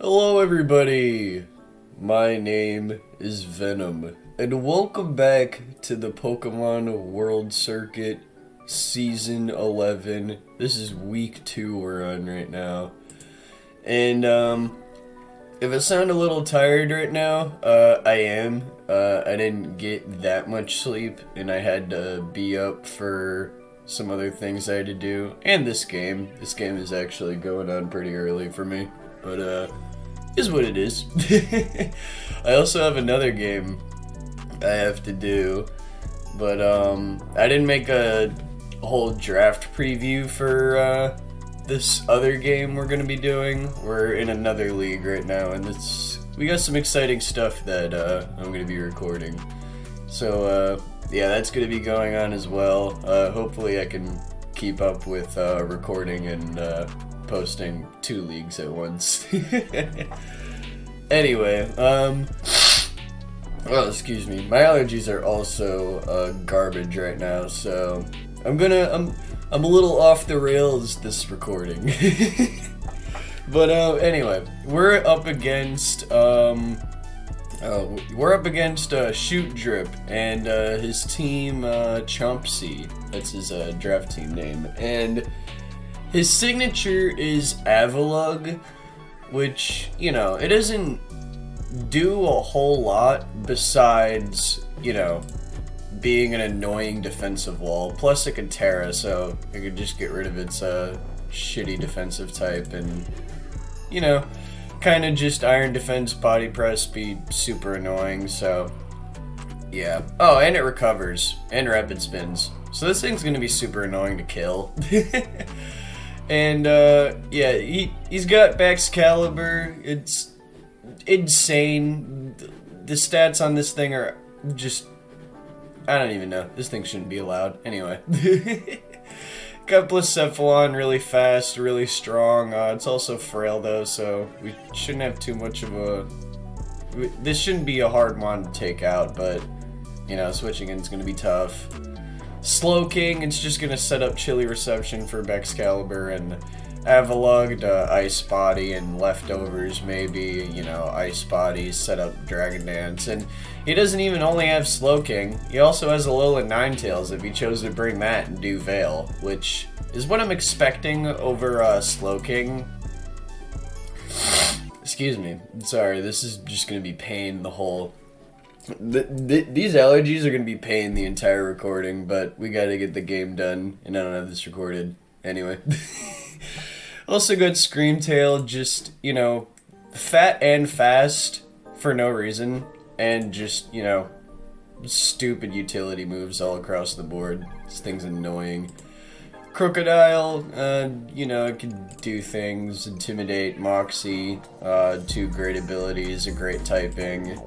Hello everybody! My name is Venum, and welcome back to the Pokemon World Circuit Season 11. This is week 2 we're on right now. And, if I sound a little tired right now, I am. I didn't get that much sleep, and I had to be up for some other things I had to do. And this game. This game is actually going on pretty early for me. But, is what it is. I also have another game I have to do, but I didn't make a whole draft preview for this other game we're gonna be doing. We're in another league right now, and we got some exciting stuff that I'm gonna be recording. So yeah, that's gonna be going on as well. Hopefully I can keep up with recording and posting 2 leagues at once. Anyway, oh, excuse me. My allergies are also garbage right now, so I'm a little off the rails this recording. But anyway, we're up against Shoot Drip and his team Chompsy. That's his draft team name, and his signature is Avalugg, which, you know, it doesn't do a whole lot besides, you know, being an annoying defensive wall. Plus it can Terra, so I could just get rid of its shitty defensive type and, you know, kind of just Iron Defense, Body Press, be super annoying, so yeah. Oh, and it recovers, and Rapid Spins. So this thing's gonna be super annoying to kill. And, yeah, he's got Baxcalibur. It's insane. The stats on this thing are just, I don't even know. This thing shouldn't be allowed. Anyway. Got Blacephalon, really fast, really strong. It's also frail, though, so we shouldn't have too much of a... This shouldn't be a hard one to take out, but, you know, switching in is going to be tough. Slowking, it's just gonna set up Chilly Reception for Baxcalibur, and Avalugg to Ice Body, and leftovers maybe, you know, Ice Body, set up Dragon Dance. And he doesn't even only have Slowking, he also has Alolan Ninetales if he chose to bring that and do Veil, which is what I'm expecting over Slowking. Excuse me, sorry, this is just gonna be pain the whole... These allergies are going to be pain the entire recording, but we got to get the game done, and I don't have this recorded. Anyway. Also got Screamtail, just, you know, fat and fast for no reason, and just, you know, stupid utility moves all across the board. This thing's annoying. Crocodile, you know, it can do things. Intimidate, Moxie, 2 great abilities, a great typing.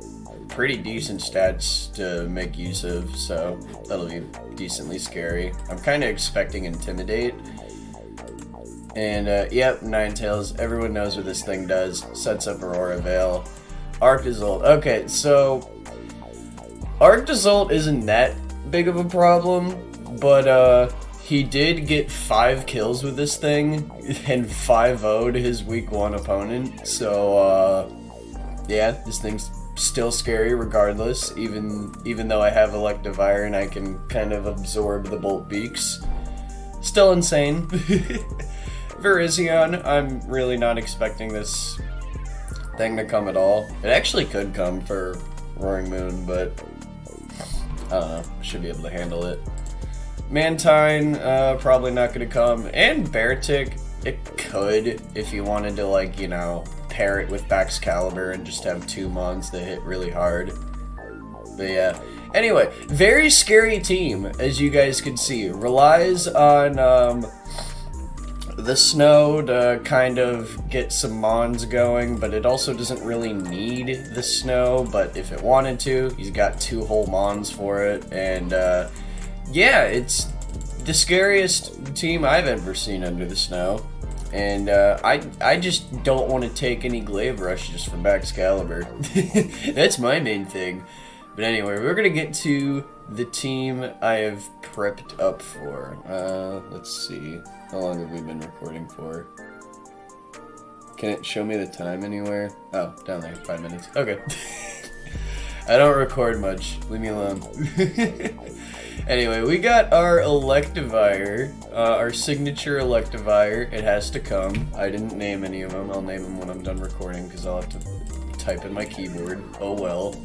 Pretty decent stats to make use of, so that'll be decently scary. I'm kind of expecting Intimidate. And, yep, Ninetales. Everyone knows what this thing does. Sets up Aurora Veil. Arctozolt. Okay, so Arctozolt isn't that big of a problem, but, he did get 5 kills with this thing, and 5-0'd his week 1 opponent, so, yeah, this thing's still scary regardless, even though I have Electivire and I can kind of absorb the Bolt Beaks. Still insane. Virizion, I'm really not expecting this thing to come at all. It actually could come for Roaring Moon, but I don't know, should be able to handle it. Mantine, probably not gonna come. And Beartic, it could if you wanted to, like, you know, pair it with Baxcalibur and just have 2 mons that hit really hard. But yeah. Anyway, very scary team, as you guys can see. Relies on the snow to kind of get some mons going, but it also doesn't really need the snow, but if it wanted to, he's got 2 whole mons for it, and yeah, it's the scariest team I've ever seen under the snow. And I just don't want to take any Glaive Rushes from Baxcalibur. That's my main thing. But anyway, we're going to get to the team I have prepped up for. Let's see. How long have we been recording for? Can it show me the time anywhere? Oh, down there, 5 minutes. Okay. I don't record much. Leave me alone. Anyway, we got our Electivire, our signature Electivire. It has to come. I didn't name any of them. I'll name them when I'm done recording because I'll have to type in my keyboard. Oh well.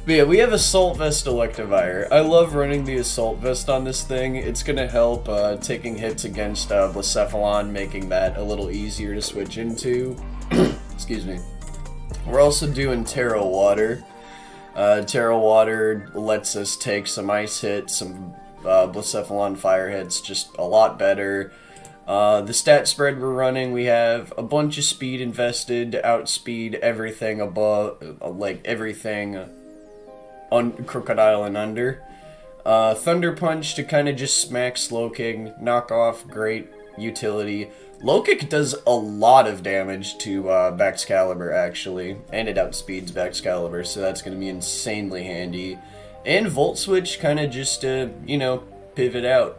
But yeah, we have Assault Vest Electivire. I love running the Assault Vest on this thing. It's going to help taking hits against Blacephalon, making that a little easier to switch into. Excuse me. We're also doing Terra Water. Terra Water lets us take some ice hits, some Blacephalon fire hits, just a lot better. The stat spread we're running, we have a bunch of speed invested to outspeed everything above, like everything on Crocodile and under. Thunder Punch to kind of just smack Slowking, knock off, great utility. Low Kick does a lot of damage to Baxcalibur, actually, and it outspeeds Baxcalibur, so that's going to be insanely handy. And Volt Switch kind of just, you know, pivot out.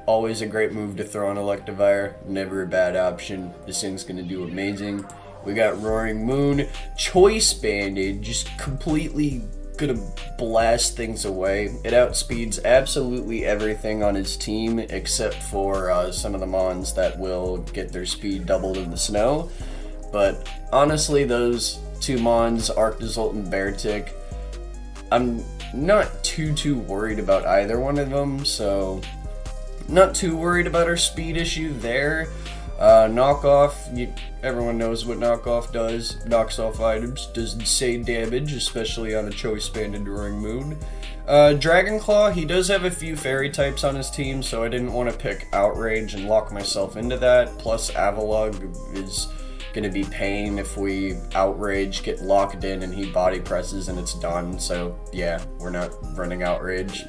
Always a great move to throw on Electivire, never a bad option. This thing's going to do amazing. We got Roaring Moon, Choice Banded, just completely gonna blast things away. It outspeeds absolutely everything on his team except for some of the mons that will get their speed doubled in the snow. But honestly, those two mons, Arctozolt and Beartic, I'm not too worried about either one of them, so not too worried about our speed issue there. Knockoff, everyone knows what knockoff does. Knocks off items, does insane damage, especially on a Choice Banded Roaring Moon. Dragonclaw, he does have a few fairy types on his team, so I didn't want to pick Outrage and lock myself into that. Plus, Avalugg is going to be pain if we Outrage, get locked in, and he body presses and it's done. So, yeah, we're not running Outrage.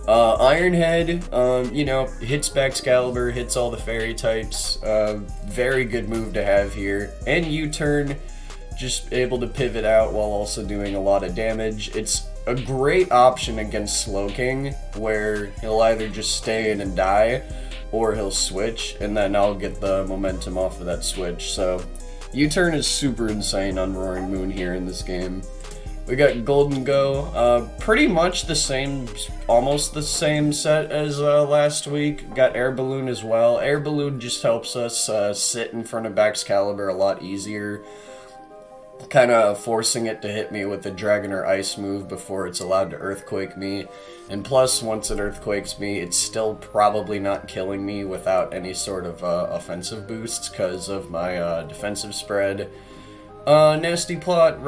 Ironhead, you know, hits Baxcalibur, hits all the fairy types, very good move to have here. And U-turn, just able to pivot out while also doing a lot of damage. It's a great option against Slowking, where he'll either just stay in and die, or he'll switch, and then I'll get the momentum off of that switch. So, U-turn is super insane on Roaring Moon here in this game. We got Golden Go, pretty much the same, almost the same set as last week. Got Air Balloon as well. Air Balloon just helps us sit in front of Baxcalibur a lot easier, kind of forcing it to hit me with the Dragon or Ice move before it's allowed to Earthquake me. And plus, once it Earthquakes me, it's still probably not killing me without any sort of offensive boosts because of my defensive spread. Nasty Plot,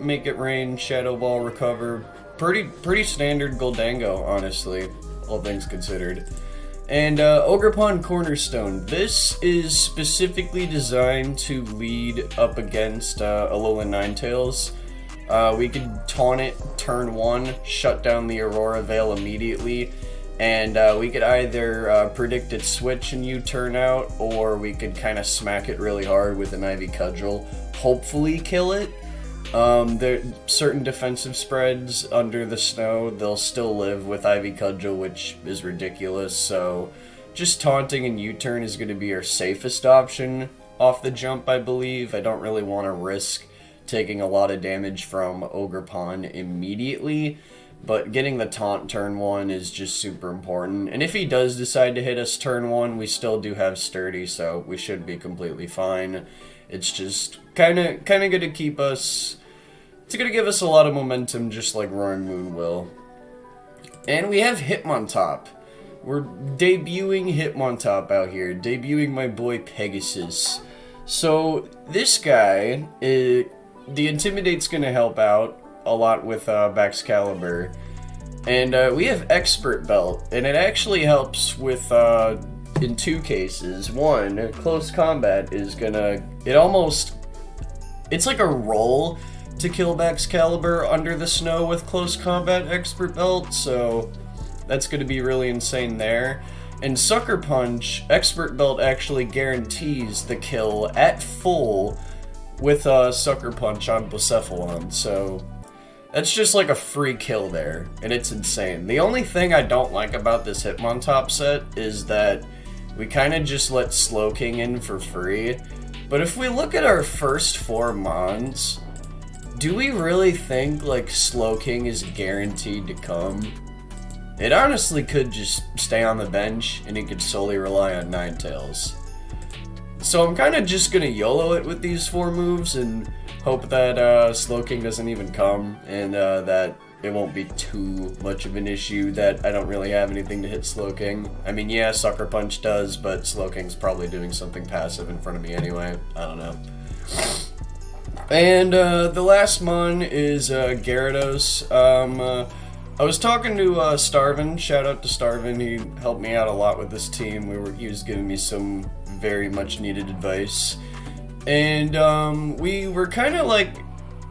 Make It Rain, Shadow Ball, Recover. Pretty standard Goldango, honestly, all things considered. And Ogerpon Cornerstone. This is specifically designed to lead up against Alolan Ninetales. We could taunt it turn 1, shut down the Aurora Veil immediately, and we could either predict its switch and U-turn out, or we could kind of smack it really hard with an Ivy Cudgel, hopefully kill it. There certain defensive spreads under the snow, they'll still live with Ivy Cudgel, which is ridiculous, so just taunting and U-turn is going to be our safest option off the jump, I believe. I don't really want to risk taking a lot of damage from Ogerpon immediately, but getting the taunt turn 1 is just super important. And if he does decide to hit us turn 1, we still do have Sturdy, so we should be completely fine. It's just kind of going to keep us... It's going to give us a lot of momentum, just like Roaring Moon will. And we have Hitmontop. We're debuting Hitmontop out here. Debuting my boy Pegasus. So, this guy, the Intimidate's going to help out a lot with Baxcalibur. And we have Expert Belt, and it actually helps with... in two cases. One, close combat is gonna... It's like a roll to kill Baxcalibur under the snow with close combat Expert Belt, so that's gonna be really insane there. And Sucker Punch, Expert Belt actually guarantees the kill at full with Sucker Punch on Blacephalon, so that's just like a free kill there, and it's insane. The only thing I don't like about this Hitmontop set is that we kind of just let Slowking in for free. But if we look at our first 4 mons, do we really think like Slowking is guaranteed to come? It honestly could just stay on the bench and he could solely rely on Ninetales. So I'm kind of just gonna YOLO it with these 4 moves and hope that Slowking doesn't even come, and that it won't be too much of an issue that I don't really have anything to hit Slowking. I mean, yeah, Sucker Punch does, but Slowking's probably doing something passive in front of me anyway. I don't know. And the last mon is Gyarados. I was talking to Starvin. Shout out to Starvin. He helped me out a lot with this team. He was giving me some very much needed advice. And we were kind of like,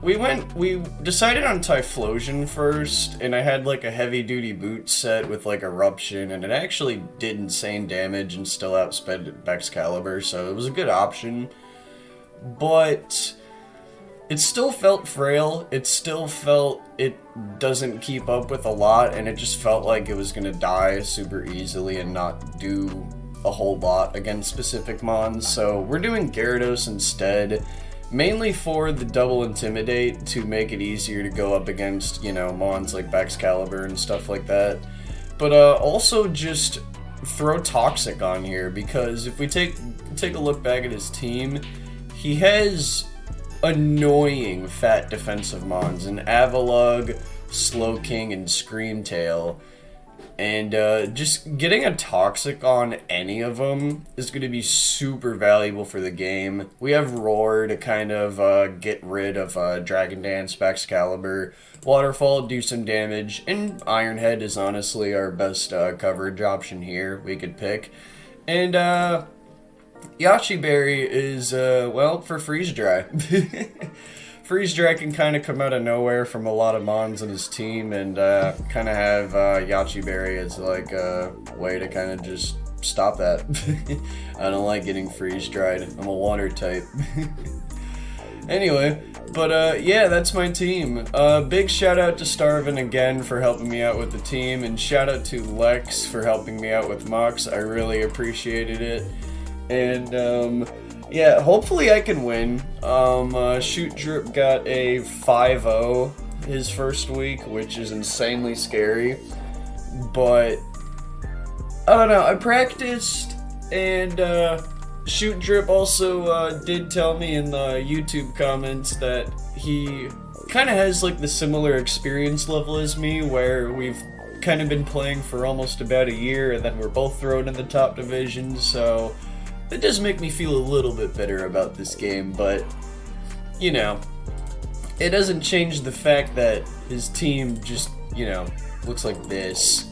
we decided on Typhlosion first, and I had like a heavy duty boot set with like Eruption, and it actually did insane damage and still outsped Excalibur, so it was a good option. But it still felt frail, it still felt it doesn't keep up with a lot, and it just felt like it was gonna die super easily and not do a whole lot against specific mons. So we're doing Gyarados instead, mainly for the double Intimidate to make it easier to go up against, you know, mons like Excalibur and stuff like that. But also just throw Toxic on here, because if we take a look back at his team, he has annoying fat defensive mons in Avalugg, Slowking, and Screamtail. And just getting a Toxic on any of them is going to be super valuable for the game. We have Roar to kind of get rid of Dragon Dance, Excalibur, Waterfall, do some damage, and Iron Head is honestly our best coverage option here we could pick. And Yache Berry is, well, for Freeze Dry. Freeze Dry can kind of come out of nowhere from a lot of mons in his team, and kind of have Yache Berry as like a way to kind of just stop that. I don't like getting freeze dried. I'm a water type. Anyway, but yeah, that's my team. Big shout out to Starvin again for helping me out with the team, and shout out to Lex for helping me out with mocks. I really appreciated it. And yeah, hopefully I can win. Shoot Drip got a 5-0 his first week, which is insanely scary. But I don't know, I practiced, and Shoot Drip also did tell me in the YouTube comments that he kind of has like the similar experience level as me, where we've kind of been playing for almost about a year, and then we're both thrown in the top division, so it does make me feel a little bit better about this game. But, you know, it doesn't change the fact that his team just, you know, looks like this.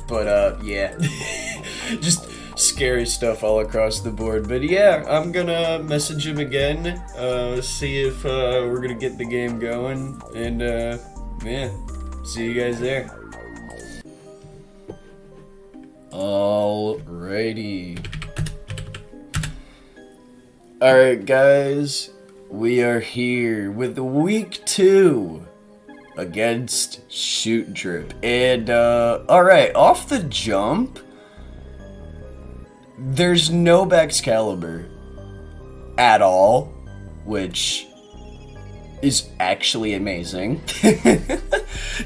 But, yeah. Just scary stuff all across the board. But, yeah, I'm gonna message him again, see if we're gonna get the game going. And, yeah, see you guys there. Alrighty. Alright guys, we are here with week 2 against Shoot Drip. And, alright, off the jump, there's no Excalibur at all, which is actually amazing.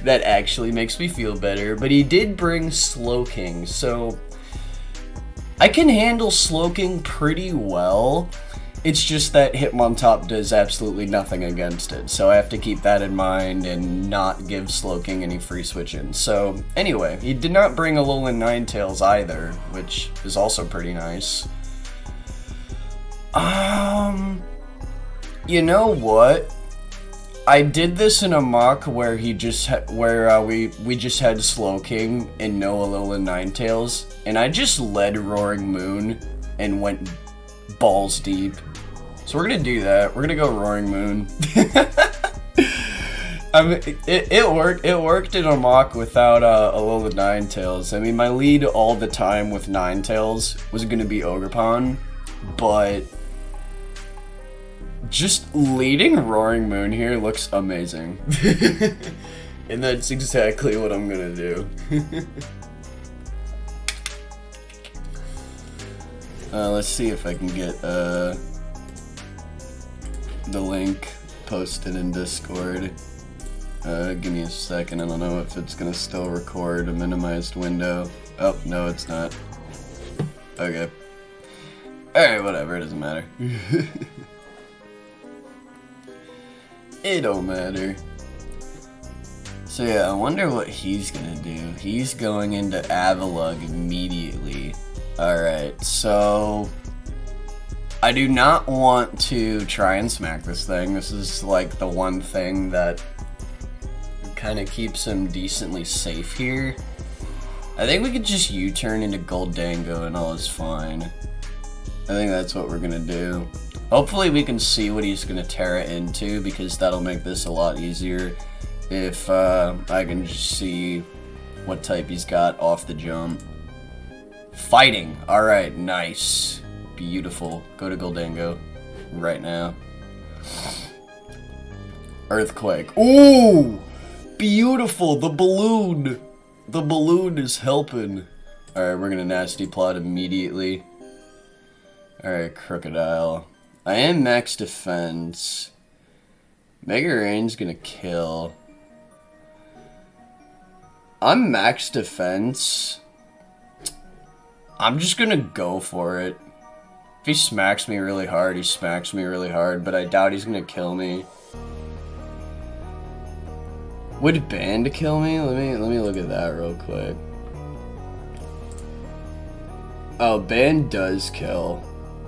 That actually makes me feel better. But he did bring Slowking, so I can handle Slowking pretty well. It's just that Hitmontop does absolutely nothing against it, so I have to keep that in mind and not give Slowking any free switch-ins. So, anyway, he did not bring Alolan Ninetales either, which is also pretty nice. You know what? I did this in a mock where we just had Slowking and no Alolan Ninetales, and I just led Roaring Moon and went balls deep. So we're gonna do that. We're gonna go Roaring Moon. I mean, it worked. It worked in a mock without Alolan Ninetales. I mean, my lead all the time with Ninetales was gonna be Ogerpon, but just leading Roaring Moon here looks amazing. And that's exactly what I'm gonna do. Let's see if I can get the link posted in Discord. Give me a second. I don't know if it's gonna still record a minimized window. Oh, no, it's not. Okay. Alright, whatever, it doesn't matter. It don't matter. So yeah, I wonder what he's gonna do. He's going into Avalug immediately. Alright, so I do not want to try and smack this thing. This is like the one thing that kind of keeps him decently safe here. I think we could just U-turn into Goldango and all is fine. I think that's what we're gonna do. Hopefully we can see what he's gonna tear it into, because that'll make this a lot easier if I can just see what type he's got off the jump. Fighting! Alright, nice. Beautiful. Go to Goldango right now. Earthquake. Ooh! Beautiful! The balloon! The balloon is helping. Alright, we're gonna nasty plot immediately. Alright, Crocodile. I am max defense. Mega Rain's gonna kill. I'm max defense. I'm just gonna go for it. If he smacks me really hard, he smacks me really hard, but I doubt he's gonna kill me. Would Band kill me? Let me look at that real quick. Oh, Band does kill.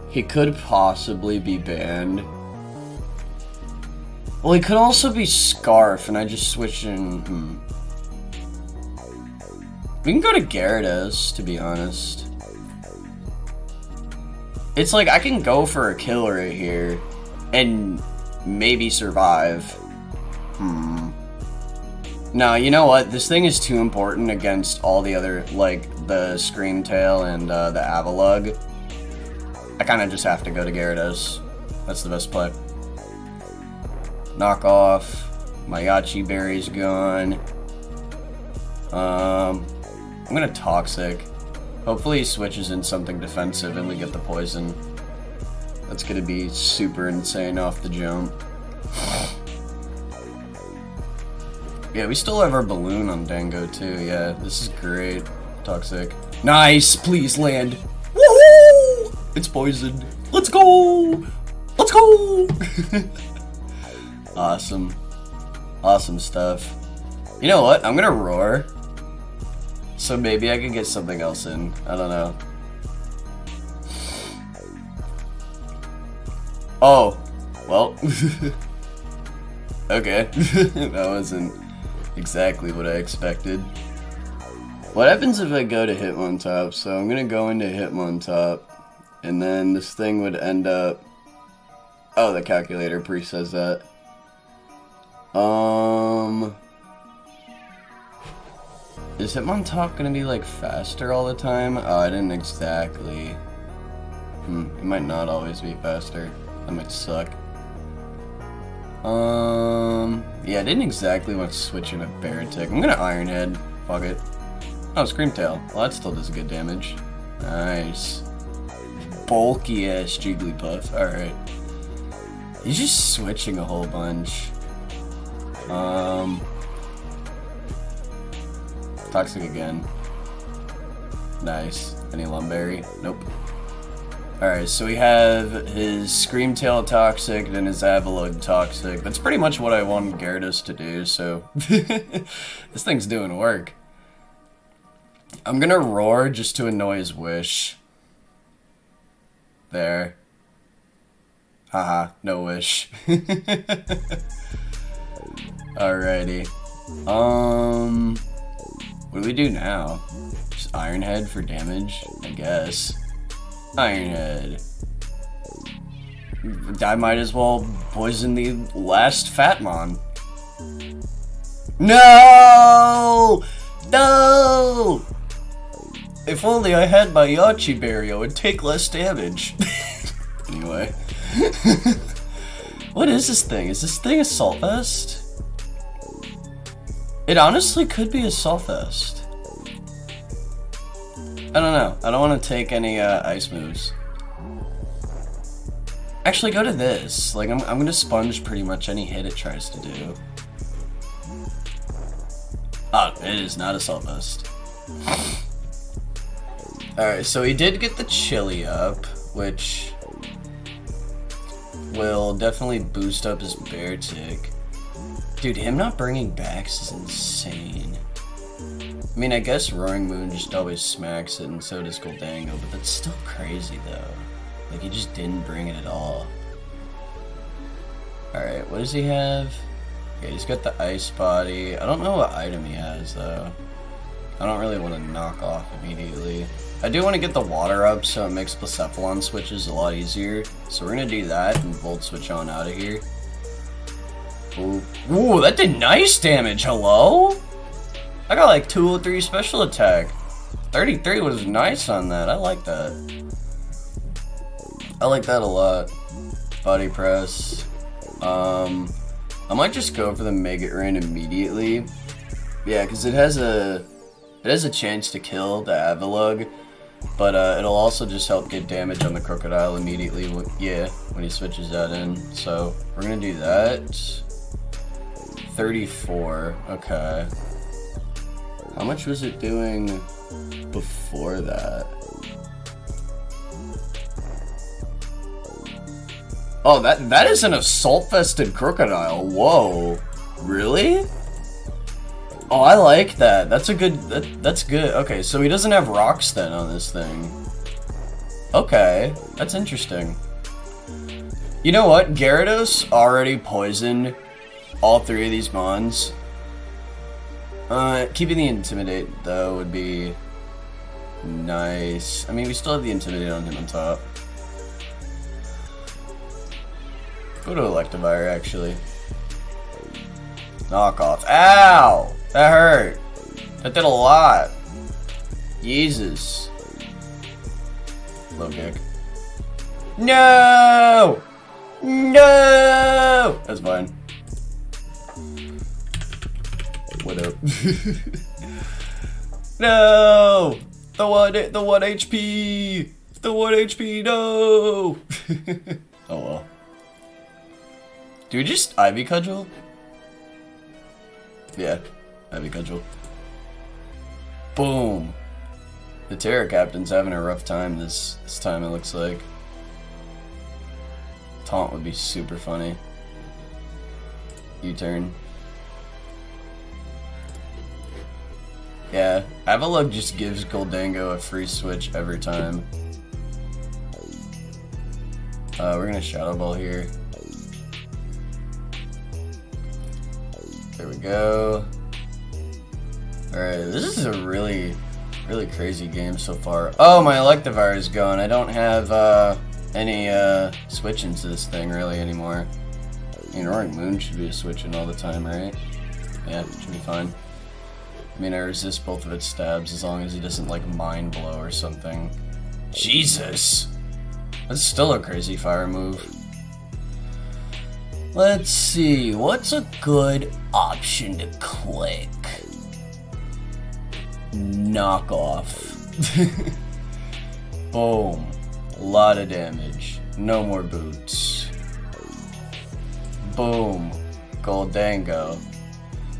He could possibly be Banned. Well, he could also be Scarf, and I just switched in. We can go to Gyarados, to be honest. It's like, I can go for a kill right here, and maybe survive. No, you know what? This thing is too important against all the other, like, the Screamtail and the Avalug. I kind of just have to go to Gyarados. That's the best play. Knock off. My Yachi Berry's gone. I'm gonna Toxic. Hopefully he switches in something defensive and we get the poison. That's gonna be super insane off the jump. Yeah, we still have our balloon on Dango too. Yeah, this is great. Toxic. Nice! Please land! Woohoo! It's poisoned. Let's go! Let's go! Awesome. Awesome stuff. You know what? I'm gonna roar. So maybe I can get something else in. I don't know. Oh. Well. Okay. That wasn't exactly what I expected. What happens if I go to Hitmontop? So I'm gonna go into Hitmontop, and then this thing would end up... Oh, the calculator pre-says that. Is Hitmontop gonna be like faster all the time? Oh, I didn't exactly. It might not always be faster. That might suck. Yeah, I didn't exactly want to switch in a Beartic. I'm gonna Iron Head. Fuck it. Oh, Screamtail. Well, that still does good damage. Nice. Bulky ass Jigglypuff. Alright. He's just switching a whole bunch. Toxic again. Nice. Any Lumberry? Nope. Alright, so we have his Screamtail Toxic, then his Avalug Toxic. That's pretty much what I wanted Gyarados to do, so... This thing's doing work. I'm gonna roar just to annoy his Wish. There. Haha, no Wish. Alrighty. What do we do now? Just Iron Head for damage, I guess. Iron Head. I might as well poison the last Fatmon. No! No! If only I had my Yachi Berry, I would take less damage. Anyway. What is this thing? Is this thing Assault Vest? It honestly could be Assault Vest. I don't know. I don't want to take any ice moves. Actually, go to this. Like, I'm gonna sponge pretty much any hit it tries to do. Oh, it is not Assault Vest. Alright, so he did get the chili up, which will definitely boost up his bear tick. Dude, him not bringing backs is insane. I mean, I guess Roaring Moon just always smacks it, and so does Goldango, but that's still crazy, though. Like, he just didn't bring it at all. Alright, what does he have? Okay, he's got the Ice Body. I don't know what item he has, though. I don't really want to knock off immediately. I do want to get the water up so it makes Blacephalon switches a lot easier. So we're going to do that and Volt Switch on out of here. Ooh. Ooh, that did nice damage, hello? I got like 203 special attack. 33 was nice on that, I like that. I like that a lot. Body press. I might just go for the Mega Rain immediately. Yeah, because it has a chance to kill the Avalugg, but it'll also just help get damage on the Crocodile immediately. When he switches that in. So we're gonna do that. 34. Okay. How much was it doing before that? Oh, that is an assault-vested Crocodile. Whoa. Really? Oh, I like that. That's a good... That's good. Okay, so he doesn't have rocks then on this thing. Okay, that's interesting. You know what? Gyarados already poisoned all three of these mons. Keeping the Intimidate, though, would be nice. I mean, we still have the Intimidate on him on top. Go to Electivire, actually. Knock off. Ow! That hurt. That did a lot. Jesus. Low kick. No! No! That's fine. What up? No! The one HP! The 1 HP, no! Oh well. Do we just Ivy Cudgel? Yeah, Ivy Cudgel. Boom! The Terror Captain's having a rough time this time, it looks like. Taunt would be super funny. U-turn. Yeah, Avalugg just gives Goldango a free switch every time. We're gonna Shadow Ball here. There we go. Alright, this is a really crazy game so far. Oh, my Electivire is gone. I don't have any switch into this thing really anymore. I mean, Roaring Moon should be a switch in all the time, right? Yeah, should be fine. I mean, I resist both of its stabs as long as he doesn't, like, Mind Blow or something. Jesus! That's still a crazy fire move. Let's see, what's a good option to click? Knock off. Boom. A lot of damage. No more boots. Boom. Goldango.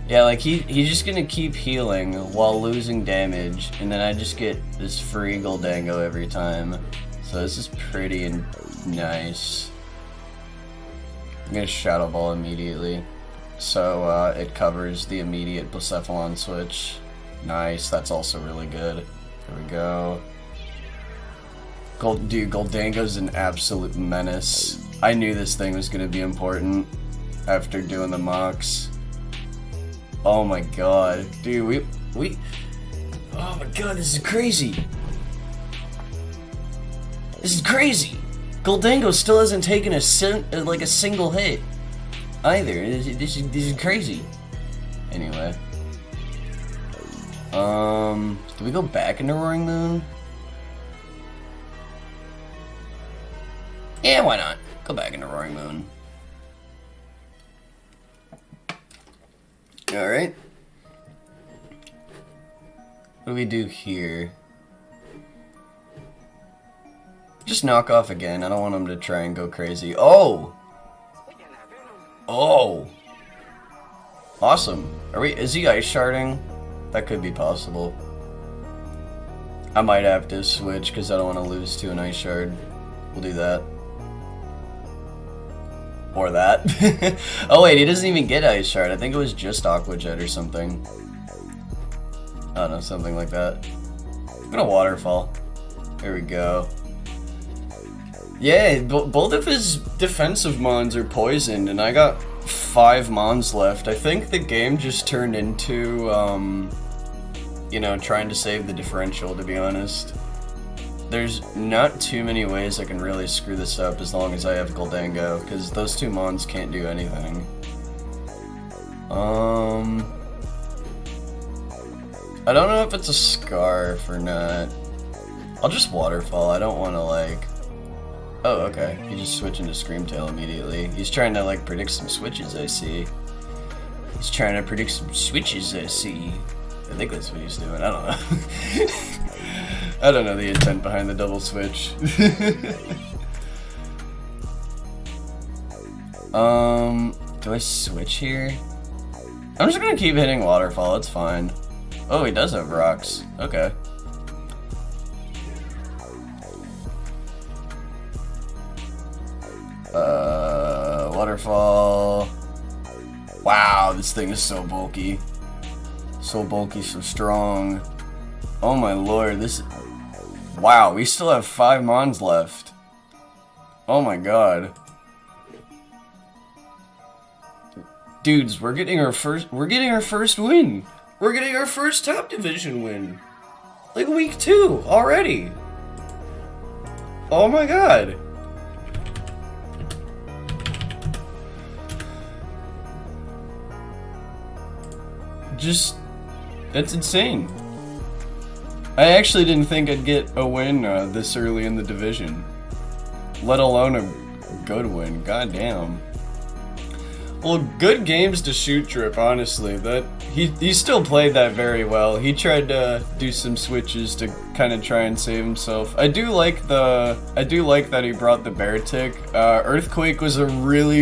Yeah, like he's just gonna keep healing while losing damage, and then I just get this free Goldango every time. So this is pretty nice. I'm gonna Shadow Ball immediately, so it covers the immediate Blacephalon switch. Nice, that's also really good. There we go. Dude, Goldango's an absolute menace. I knew this thing was gonna be important after doing the mocks. Oh my god, dude, oh my god, this is crazy. This is crazy. Goldango still hasn't taken a single hit either. This is crazy. Anyway, do we go back into Roaring Moon? Yeah, why not? Go back into Roaring Moon. Alright. What do we do here? Just knock off again. I don't want him to try and go crazy. Oh! Oh! Awesome. Is he ice sharding? That could be possible. I might have to switch because I don't want to lose to an ice shard. We'll do that. Or that. Oh wait, he doesn't even get ice shard. I think it was just aqua jet or something. I don't know, something like that. I'm gonna waterfall. There we go. Yeah, both of his defensive mons are poisoned, and I got 5 mons left. I think the game just turned into, you know, trying to save the differential, to be honest. There's not too many ways I can really screw this up as long as I have Goldango, because those 2 mons can't do anything. I don't know if it's a scarf or not. I'll just waterfall. I don't want to, like... Oh, okay. He just switched into Screamtail immediately. He's trying to, like, predict some switches, I see. He's trying to predict some switches, I see. I think that's what he's doing. I don't know. I don't know the intent behind the double switch. Do I switch here? I'm just gonna keep hitting waterfall, it's fine. Oh, he does have rocks. Okay. Waterfall. Wow, this thing is so bulky. So bulky, so strong. Oh my lord, this... Wow, we still have 5 mons left. Oh my god. Dudes, we're getting our first win. We're getting our first top division win. Like week 2 already. Oh my god. Just, that's insane. I actually didn't think I'd get a win this early in the division, let alone a good win. God damn. Well, good games to Shoot Drip, honestly. That he still played that very well. He tried to do some switches to kind of try and save himself. I do like that he brought the bear tick. Earthquake was a really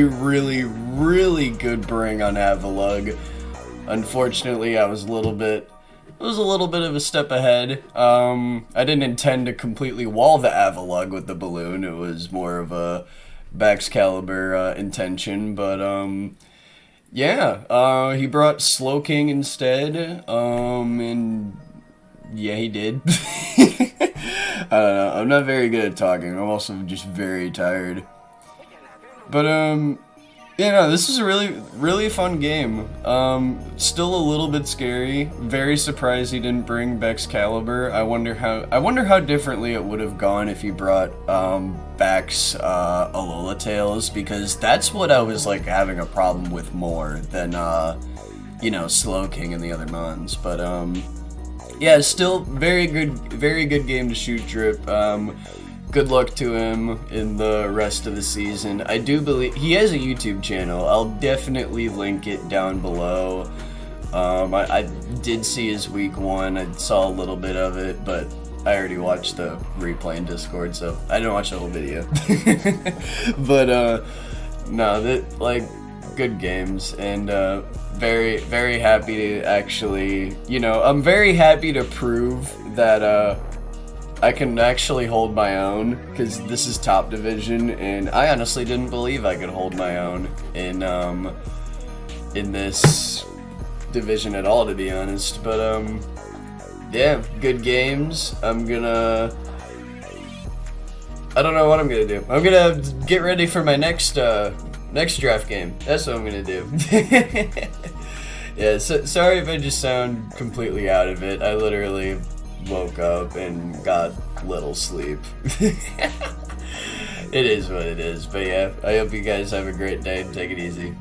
good bring on Avalug. Unfortunately, I was a little bit of a step ahead. I didn't intend to completely wall the Avalug with the balloon. It was more of a Baxcalibur intention, but yeah, he brought Slowking instead, and yeah, he did. I don't know, I'm not very good at talking. I'm also just very tired. But yeah, no, this is a really fun game. Still a little bit scary. Very surprised he didn't bring Baxcalibur. I wonder how differently it would have gone if he brought Bax Alola Tails, because that's what I was like having a problem with more than you know, Slowking and the other mons. But yeah, still very good game to Shoot Drip. Good luck to him in the rest of the season. I do believe he has a YouTube channel. I'll definitely link it down below. I did see his week 1. I saw a little bit of it, but I already watched the replay in Discord, so I didn't watch the whole video. But no, that, like, good games, and very happy to actually, you know, I'm very happy to prove that I can actually hold my own, because this is top division, and I honestly didn't believe I could hold my own in this division at all, to be honest. But yeah, good games. I don't know what I'm gonna do. I'm gonna get ready for my next draft game. That's what I'm gonna do. Yeah, so, sorry if I just sound completely out of it. I literally woke up and got little sleep. It is what it is. But yeah, I hope you guys have a great day and take it easy.